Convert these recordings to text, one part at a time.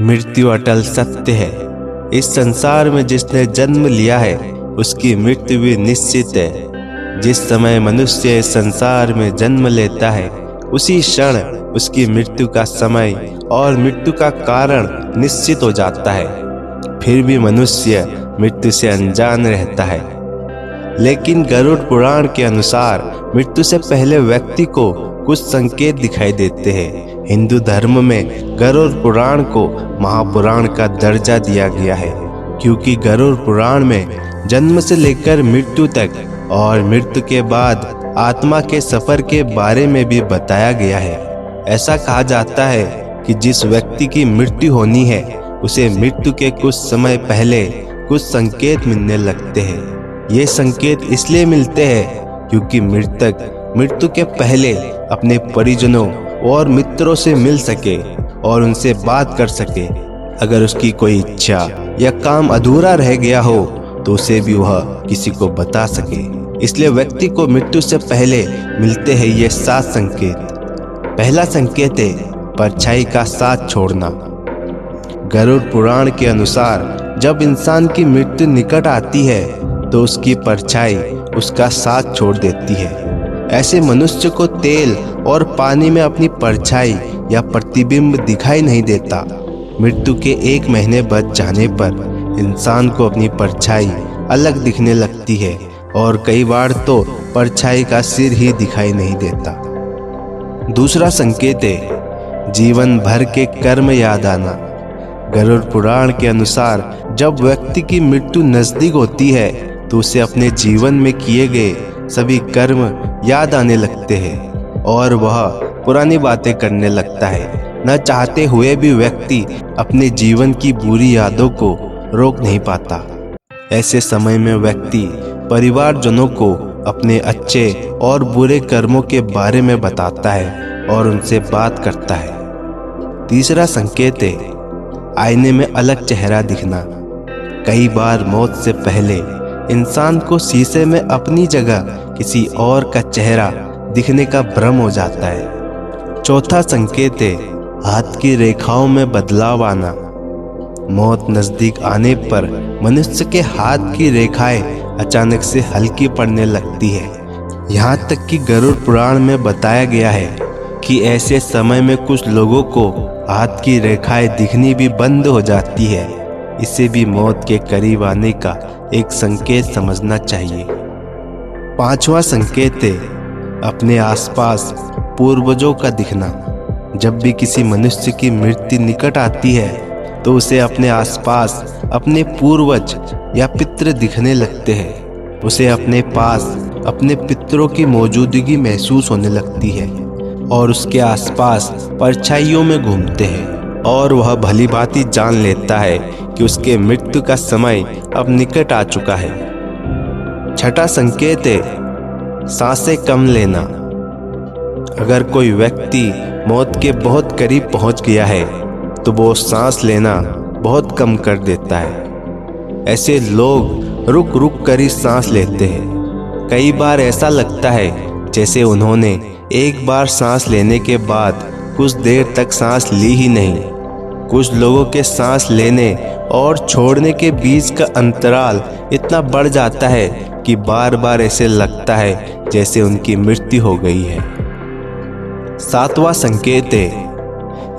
मृत्यु अटल सत्य है। इस संसार में जिसने जन्म लिया है उसकी मृत्यु भी निश्चित है। जिस समय मनुष्य इस संसार में जन्म लेता है उसी क्षण उसकी मृत्यु का समय और मृत्यु का कारण निश्चित हो जाता है। फिर भी मनुष्य मृत्यु से अनजान रहता है। लेकिन गरुड़ पुराण के अनुसार मृत्यु से पहले व्यक्ति को कुछ संकेत दिखाई देते हैं। हिंदू धर्म में गरुड़ पुराण को महापुराण का दर्जा दिया गया है, क्योंकि गरुड़ पुराण में जन्म से लेकर मृत्यु तक और मृत्यु के बाद आत्मा के सफर के बारे में भी बताया गया है। ऐसा कहा जाता है कि जिस व्यक्ति की मृत्यु होनी है उसे मृत्यु के कुछ समय पहले कुछ संकेत मिलने लगते हैं। ये संकेत इसलिए मिलते हैं क्योंकि मृतक मृत्यु के पहले अपने परिजनों और मित्रों से मिल सके और उनसे बात कर सके। अगर उसकी कोई इच्छा या काम अधूरा रह गया हो तो उसे भी वह किसी को बता सके। इसलिए व्यक्ति को मृत्यु से पहले मिलते हैं ये 7 संकेत। पहला संकेत है परछाई का साथ छोड़ना। गरुड़ पुराण के अनुसार जब इंसान की मृत्यु निकट आती है तो उसकी परछाई उसका साथ छोड़ देती है। ऐसे मनुष्य को तेल और पानी में अपनी परछाई या प्रतिबिंब दिखाई नहीं देता। मृत्यु के 1 महीने बच जाने पर इंसान को अपनी परछाई अलग दिखने लगती है और कई बार तो परछाई का सिर ही दिखाई नहीं देता। दूसरा संकेत है जीवन भर के कर्म याद आना। गरुड़ पुराण के अनुसार जब व्यक्ति की मृत्यु नजदीक होती है तो उसे अपने जीवन में किए गए सभी कर्म याद आने लगते हैं और वह पुरानी बातें करने लगता है। न चाहते हुए भी व्यक्ति अपने जीवन की बुरी यादों को रोक नहीं पाता। ऐसे समय में व्यक्ति परिवारजनों को अपने अच्छे और बुरे कर्मों के बारे में बताता है और उनसे बात करता है। तीसरा संकेत है आईने में अलग चेहरा दिखना। कई बार मौत से पहले इंसान को शीशे में अपनी जगह किसी और का चेहरा दिखने का भ्रम हो जाता है। चौथा संकेत है हाथ की रेखाओं में बदलाव आना। मौत नजदीक आने पर मनुष्य के हाथ की रेखाएं अचानक से हल्की पड़ने लगती है। यहाँ तक कि गरुड़ पुराण में बताया गया है कि ऐसे समय में कुछ लोगों को हाथ की रेखाएं दिखनी भी बंद हो जाती है। इसे भी मौत के करीब आने का एक संकेत समझना चाहिए। 5वां संकेत है अपने आसपास पूर्वजों का दिखना। जब भी किसी मनुष्य की मृत्यु निकट आती है तो उसे अपने आसपास अपने पूर्वज या पितृ दिखने लगते हैं। उसे अपने पास अपने पितरों की मौजूदगी महसूस होने लगती है और उसके आसपास परछाइयों में घूमते हैं और वह भली भांति जान लेता है कि उसके मृत्यु का समय अब निकट आ चुका है। 6वां संकेत है सांसें कम लेना। अगर कोई व्यक्ति मौत के बहुत करीब पहुंच गया है तो वो सांस लेना बहुत कम कर देता है। ऐसे लोग रुक रुक कर ही सांस लेते हैं। कई बार ऐसा लगता है जैसे उन्होंने एक बार सांस लेने के बाद कुछ देर तक सांस ली ही नहीं। कुछ लोगों के सांस लेने और छोड़ने के बीच का अंतराल इतना बढ़ जाता है कि बार बार ऐसे लगता है जैसे उनकी मृत्यु हो गई है। 7वां संकेत है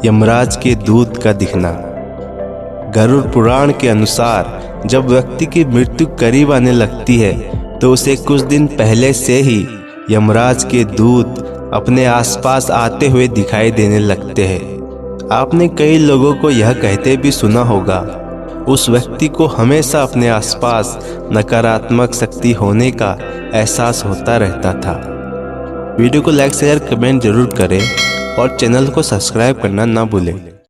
यमराज के दूत का दिखना। गरुड़ पुराण के अनुसार जब व्यक्ति की मृत्यु करीब आने लगती है तो उसे कुछ दिन पहले से ही यमराज के दूत अपने आसपास आते हुए दिखाई देने लगते हैं। आपने कई लोगों को यह कहते भी सुना होगा उस व्यक्ति को हमेशा अपने आसपास नकारात्मक शक्ति होने का एहसास होता रहता था। वीडियो को लाइक शेयर कमेंट जरूर करें और चैनल को सब्सक्राइब करना ना भूलें।